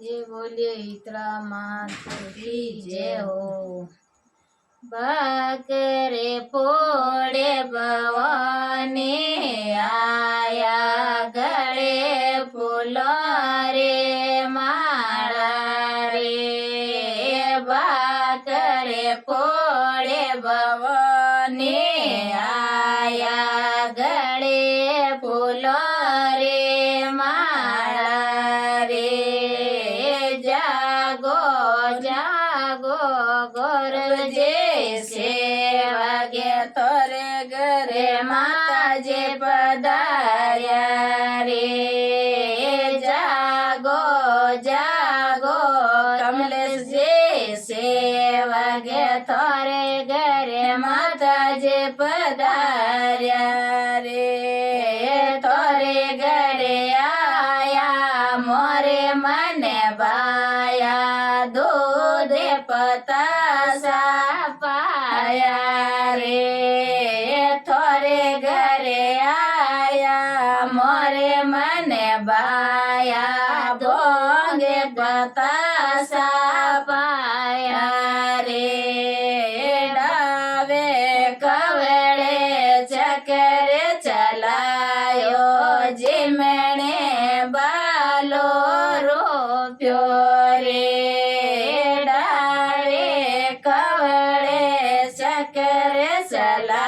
ये बोलिए इतरा मात की जय हो। भाकरे फोड़े भवानी आया गले फूलो रे माला रे। भाकरे फोड़े भवानी आया गले फूलो रे माला रे। जागो जागो गरजे वागे तोरे घरे माताजे पधार्या रे। जागो जागो कमलेश जे वागे तोरे घरे माताजे पधार्या रे। तोरे घरे आया मोरे मने बाया दूध पतासा पाया रे। थोरे घरे आया मोरे मने बाया भोंगे पतासा पाया रे। डावे कवड़े चक्कर चलायो जिमणे बालो रोप्यो रे। डावे कवड़े चक्कर चला